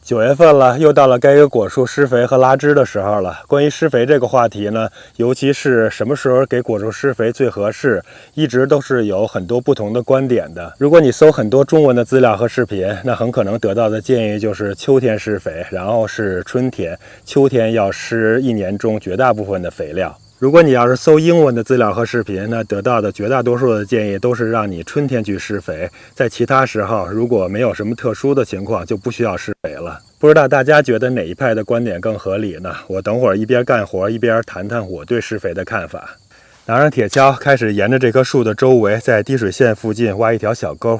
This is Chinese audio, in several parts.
9月份了，又到了该给果树施肥和拉枝的时候了。关于施肥这个话题呢，尤其是什么时候给果树施肥最合适，一直都是有很多不同的观点的。如果你搜很多中文的资料和视频，那很可能得到的建议就是秋天施肥，然后是春天，秋天要施一年中绝大部分的肥料。如果你要是搜英文的资料和视频，那得到的绝大多数的建议都是让你春天去施肥，在其他时候如果没有什么特殊的情况，就不需要施肥了。不知道大家觉得哪一派的观点更合理呢？我等会儿一边干活一边谈谈我对施肥的看法。拿上铁锹，开始沿着这棵树的周围，在滴水线附近挖一条小沟。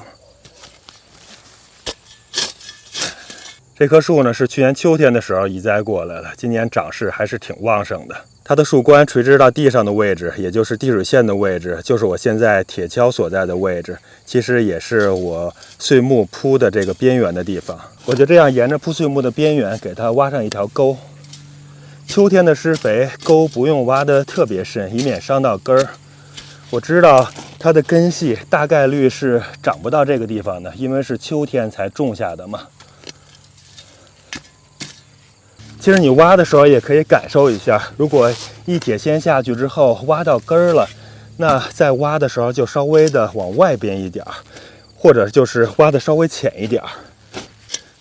这棵树呢是去年秋天的时候移栽过来了，今年长势还是挺旺盛的。它的树冠垂直到地上的位置，也就是滴水线的位置，就是我现在铁锹所在的位置，其实也是我碎木铺的这个边缘的地方。我就这样沿着铺碎木的边缘给它挖上一条沟。秋天的施肥，沟不用挖得特别深，以免伤到根儿。我知道它的根系大概率是长不到这个地方的，因为是秋天才种下的嘛。其实你挖的时候也可以感受一下，如果一铁锨下去之后挖到根儿了，那在挖的时候就稍微的往外边一点，或者就是挖的稍微浅一点。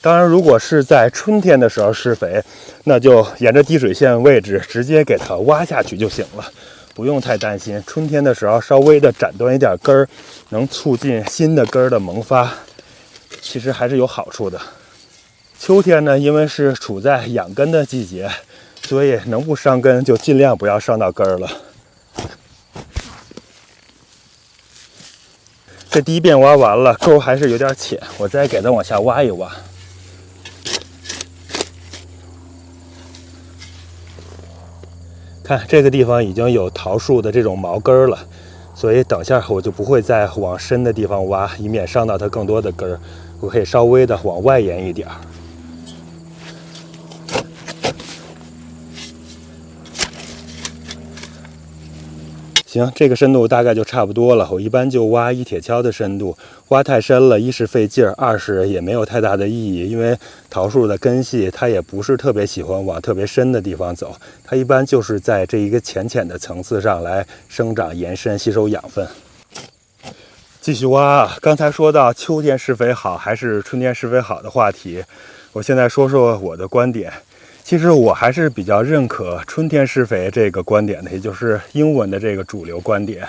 当然，如果是在春天的时候施肥，那就沿着滴水线位置直接给它挖下去就行了，不用太担心。春天的时候稍微的斩断一点根儿，能促进新的根儿的萌发，其实还是有好处的。秋天呢，因为是处在养根的季节，所以能不伤根就尽量不要伤到根儿了。这第一遍挖完了，沟还是有点浅，我再给它往下挖一挖。看这个地方已经有桃树的这种毛根了，所以等下我就不会再往深的地方挖，以免伤到它更多的根儿。我可以稍微的往外延一点。行，这个深度大概就差不多了。我一般就挖一铁锹的深度，挖太深了，一是费劲儿，二是也没有太大的意义。因为桃树的根系它也不是特别喜欢往特别深的地方走，它一般就是在这一个浅浅的层次上来生长、延伸、吸收养分。继续挖啊！刚才说到秋天施肥好还是春天施肥好的话题，我现在说说我的观点。其实我还是比较认可春天施肥这个观点的，也就是英文的这个主流观点。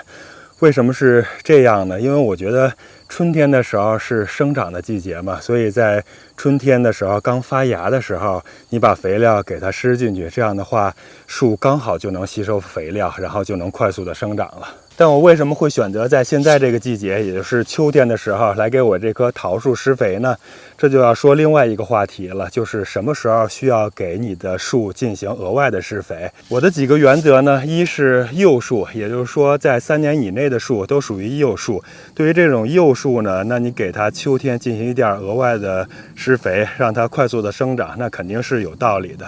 为什么是这样呢？因为我觉得春天的时候是生长的季节嘛，所以在春天的时候刚发芽的时候，你把肥料给它施进去，这样的话树刚好就能吸收肥料，然后就能快速的生长了。但我为什么会选择在现在这个季节，也就是秋天的时候来给我这棵桃树施肥呢？这就要说另外一个话题了，就是什么时候需要给你的树进行额外的施肥。我的几个原则呢，一是幼树，也就是说在3年以内的树都属于幼树。对于这种幼树呢，那你给它秋天进行一点额外的施肥，让它快速的生长，那肯定是有道理的。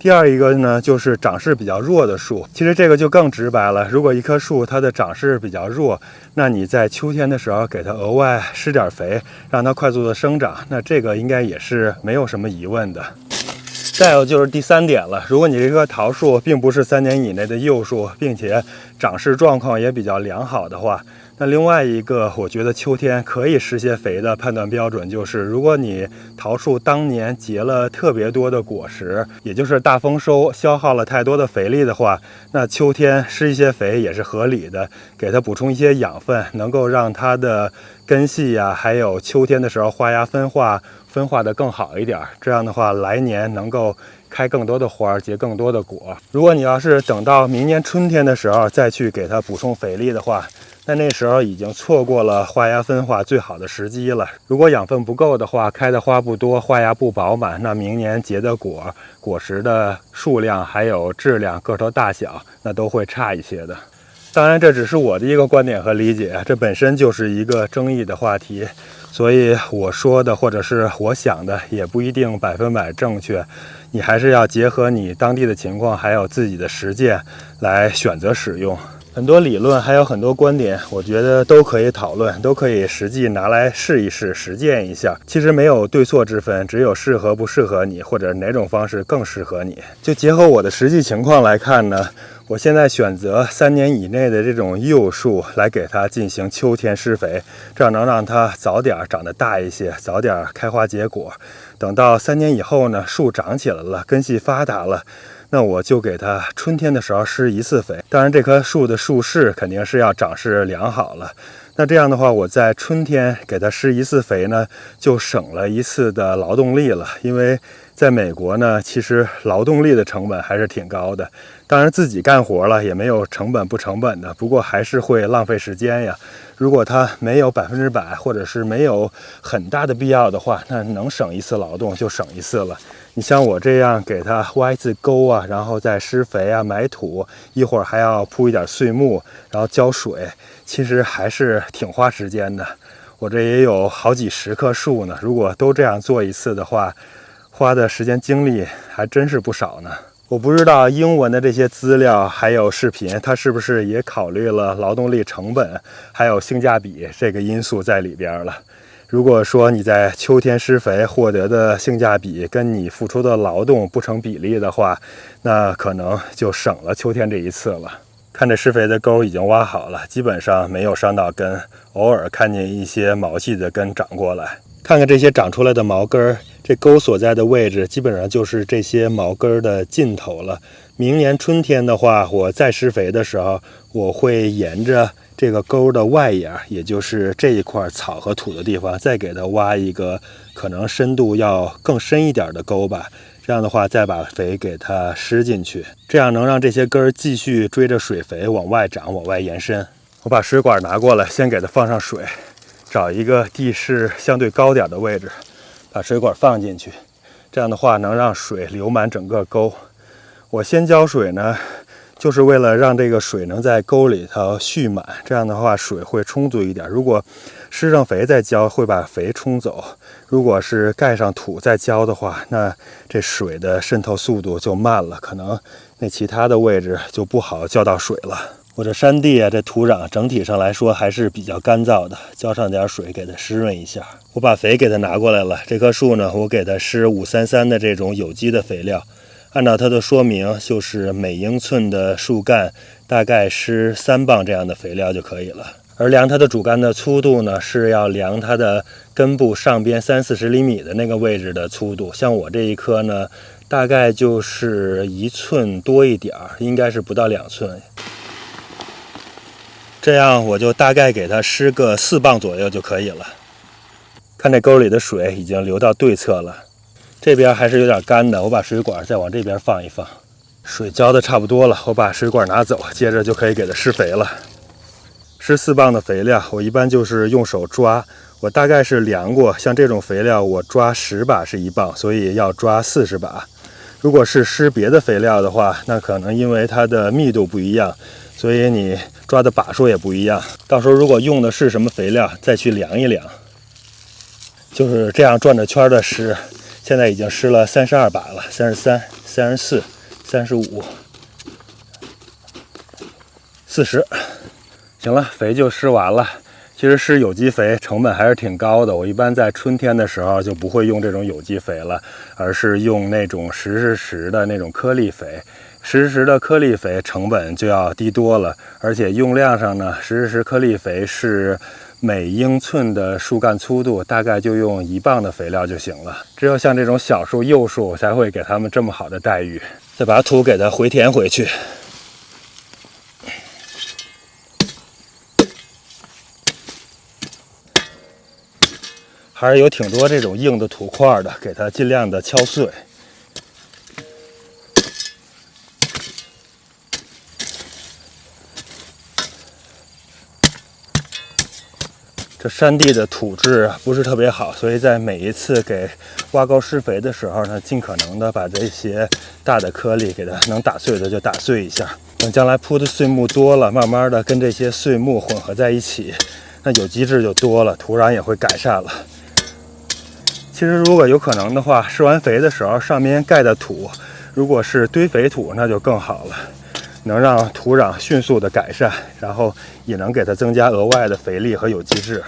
第二一个呢，就是长势比较弱的树，其实这个就更直白了。如果一棵树它的长势比较弱，那你在秋天的时候给它额外施点肥，让它快速的生长，那这个应该也是没有什么疑问的。再有就是第3点了，如果你这棵桃树并不是3年以内的幼树，并且长势状况也比较良好的话，那另外一个我觉得秋天可以施些肥的判断标准就是，如果你桃树当年结了特别多的果实，也就是大丰收，消耗了太多的肥力的话，那秋天施一些肥也是合理的，给它补充一些养分，能够让它的根系呀，还有秋天的时候花芽分化的更好一点，这样的话来年能够开更多的花，结更多的果。如果你要是等到明年春天的时候再去给它补充肥力的话，那时候已经错过了花芽分化最好的时机了。如果养分不够的话，开的花不多，花芽不饱满，那明年结的果实的数量还有质量、个头大小，那都会差一些的。当然这只是我的一个观点和理解，这本身就是一个争议的话题，所以我说的或者是我想的也不一定100%正确，你还是要结合你当地的情况还有自己的实践来选择使用。很多理论还有很多观点，我觉得都可以讨论，都可以实际拿来试一试，实践一下。其实没有对错之分，只有适合不适合你，或者哪种方式更适合你。就结合我的实际情况来看呢，我现在选择3年以内的这种幼树来给它进行秋天施肥，这样能让它早点长得大一些，早点开花结果。等到3年以后呢，树长起来了，根系发达了，那我就给它春天的时候施1次肥。当然这棵树的树势肯定是要长势良好了，那这样的话我在春天给它施1次肥呢，就省了1次的劳动力了。因为在美国呢，其实劳动力的成本还是挺高的，当然自己干活了也没有成本不成本的，不过还是会浪费时间呀。如果它没有100%，或者是没有很大的必要的话，那能省1次劳动就省1次了。你像我这样给它挖1次沟啊，然后再施肥啊，埋土，一会儿还要铺一点碎木，然后浇水，其实还是挺花时间的。我这也有好几10棵树呢，如果都这样做1次的话，花的时间精力还真是不少呢。我不知道英文的这些资料还有视频，它是不是也考虑了劳动力成本还有性价比这个因素在里边了。如果说你在秋天施肥获得的性价比跟你付出的劳动不成比例的话，那可能就省了秋天这1次了。看这施肥的沟已经挖好了，基本上没有伤到根，偶尔看见一些毛细的根长过来。看看这些长出来的毛根，这沟所在的位置基本上就是这些毛根的尽头了。明年春天的话，我再施肥的时候，我会沿着这个沟的外沿，也就是这一块草和土的地方，再给它挖一个可能深度要更深一点的沟吧。这样的话再把肥给它施进去，这样能让这些根继续追着水肥往外长，往外延伸。我把水管拿过来，先给它放上水，找一个地势相对高点的位置，把水管放进去，这样的话能让水流满整个沟。我先浇水呢，就是为了让这个水能在沟里头蓄满，这样的话水会充足一点。如果施上肥再浇，会把肥冲走。如果是盖上土再浇的话，那这水的渗透速度就慢了，可能那其他的位置就不好浇到水了。我这山地啊，这土壤整体上来说还是比较干燥的，浇上点水给它湿润一下。我把肥给它拿过来了，这棵树呢，我给它施533的这种有机的肥料，按照它的说明，就是每英寸的树干大概施3磅这样的肥料就可以了。而量它的主干的粗度呢，是要量它的根部上边30-40厘米的那个位置的粗度。像我这一棵呢，大概就是1寸多一点，应该是不到2寸。这样我就大概给它施个4磅左右就可以了。看这沟里的水已经流到对侧了，这边还是有点干的，我把水管再往这边放一放。水浇的差不多了，我把水管拿走，接着就可以给它施肥了。施4磅的肥料，我一般就是用手抓，我大概是量过，像这种肥料我抓10把是1磅，所以要抓40把。如果是施别的肥料的话，那可能因为它的密度不一样，所以你抓的把数也不一样。到时候如果用的是什么肥料，再去量一量。就是这样转着圈的施，现在已经施了32把了，33、34、35、40。行了，肥就施完了。其实施有机肥成本还是挺高的，我一般在春天的时候就不会用这种有机肥了，而是用那种10:10的那种颗粒肥。10:10的颗粒肥成本就要低多了，而且用量上呢，10:10颗粒肥是每英寸的树干粗度，大概就用1磅的肥料就行了。只有像这种小树、幼树才会给它们这么好的待遇。再把土给它回填回去。还是有挺多这种硬的土块的，给它尽量的敲碎。这山地的土质不是特别好，所以在每一次给挖沟施肥的时候呢，尽可能的把这些大的颗粒给它能打碎的就打碎一下。等将来铺的碎木多了，慢慢的跟这些碎木混合在一起，那有机质就多了，土壤也会改善了。其实如果有可能的话，施完肥的时候上面盖的土，如果是堆肥土那就更好了。能让土壤迅速的改善，然后也能给它增加额外的肥力和有机质。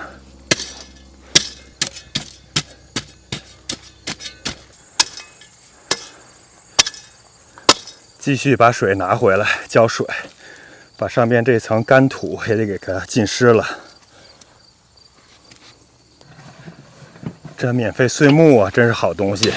继续把水拿回来浇水，把上面这层干土也得给它浸湿了。这免费碎木啊，真是好东西。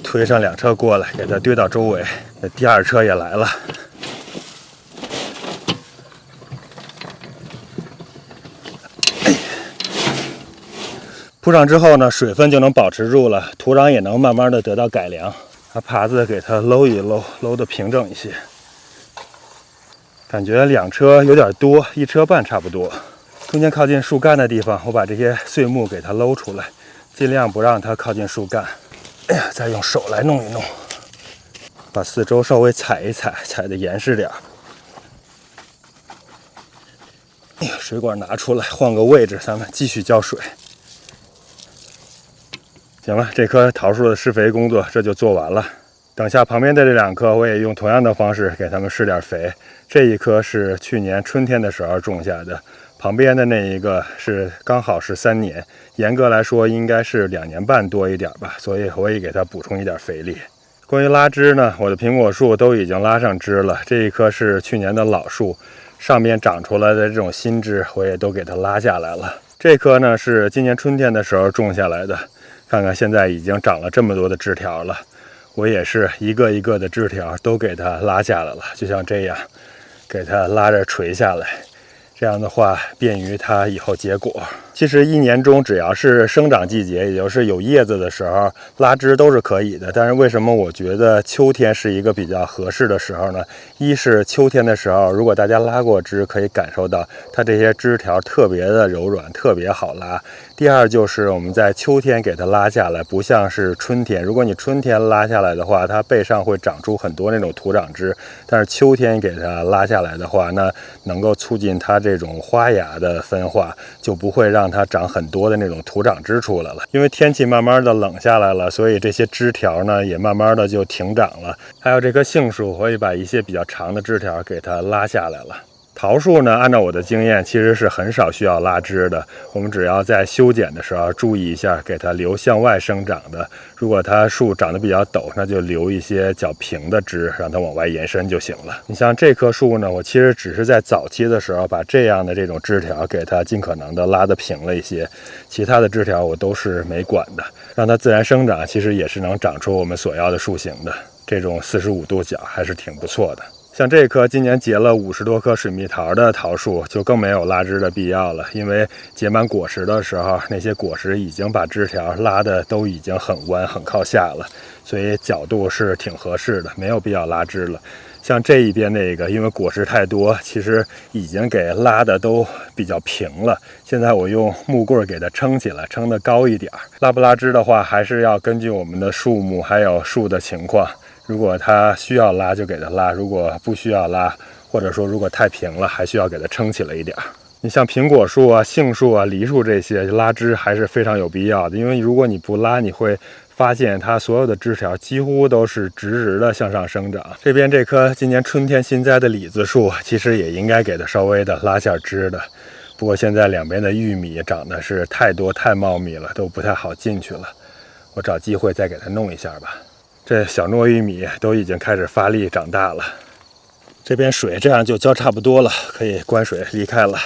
推上2车过来，给它堆到周围。那第2车也来了。铺上之后呢，水分就能保持住了，土壤也能慢慢的得到改良。拿耙子给它搂一搂，搂得平整一些。感觉2车有点多，1车半差不多。中间靠近树干的地方，我把这些碎木给它搂出来，尽量不让它靠近树干。哎呀，再用手来弄一弄，把四周稍微踩一踩，踩得严实点。哎呀，水管拿出来，换个位置，咱们继续浇水。行了，这棵桃树的施肥工作这就做完了。等下旁边的这2棵，我也用同样的方式给它们施点肥。这一棵是去年春天的时候种下的，旁边的那一个是刚好是3年，严格来说应该是2年半多一点吧，所以我也给它补充一点肥力。关于拉枝呢，我的苹果树都已经拉上枝了。这一棵是去年的老树，上面长出来的这种新枝，我也都给它拉下来了。这棵呢是今年春天的时候种下来的，看看现在已经长了这么多的枝条了。我也是一个一个的枝条都给它拉下来了，就像这样，给它拉着垂下来。这样的话，便于它以后结果。其实1年中只要是生长季节，也就是有叶子的时候，拉枝都是可以的。但是为什么我觉得秋天是一个比较合适的时候呢？一是秋天的时候，如果大家拉过枝，可以感受到它这些枝条特别的柔软，特别好拉。第二就是我们在秋天给它拉下来，不像是春天。如果你春天拉下来的话，它背上会长出很多那种土长枝，但是秋天给它拉下来的话，那能够促进它这种花芽的分化，就不会让它长很多的那种土长枝出来了。因为天气慢慢的冷下来了，所以这些枝条呢也慢慢的就停长了。还有这棵杏树，我也把一些比较长的枝条给它拉下来了。桃树呢，按照我的经验，其实是很少需要拉枝的。我们只要在修剪的时候注意一下，给它留向外生长的。如果它树长得比较陡，那就留一些较平的枝，让它往外延伸就行了。你像这棵树呢，我其实只是在早期的时候把这样的这种枝条给它尽可能的拉得平了一些，其他的枝条我都是没管的，让它自然生长，其实也是能长出我们所要的树形的。这种45度角还是挺不错的。像这棵今年结了50多颗水蜜桃的桃树，就更没有拉枝的必要了，因为结满果实的时候，那些果实已经把枝条拉的都已经很弯很靠下了，所以角度是挺合适的，没有必要拉枝了。像这一边那个，因为果实太多，其实已经给拉的都比较平了。现在我用木棍给它撑起来，撑得高一点。拉不拉枝的话，还是要根据我们的树木还有树的情况。如果它需要拉就给它拉，如果不需要拉，或者说如果太平了，还需要给它撑起来一点。你像苹果树啊、杏树啊、梨树这些拉枝还是非常有必要的，因为如果你不拉，你会发现它所有的枝条几乎都是直直的向上生长。这边这棵今年春天新栽的李子树，其实也应该给它稍微的拉下枝的。不过现在两边的玉米长得是太多太茂密了，都不太好进去了。我找机会再给它弄一下吧。这小糯玉米都已经开始发力长大了。这边水这样就浇差不多了，可以关水离开了。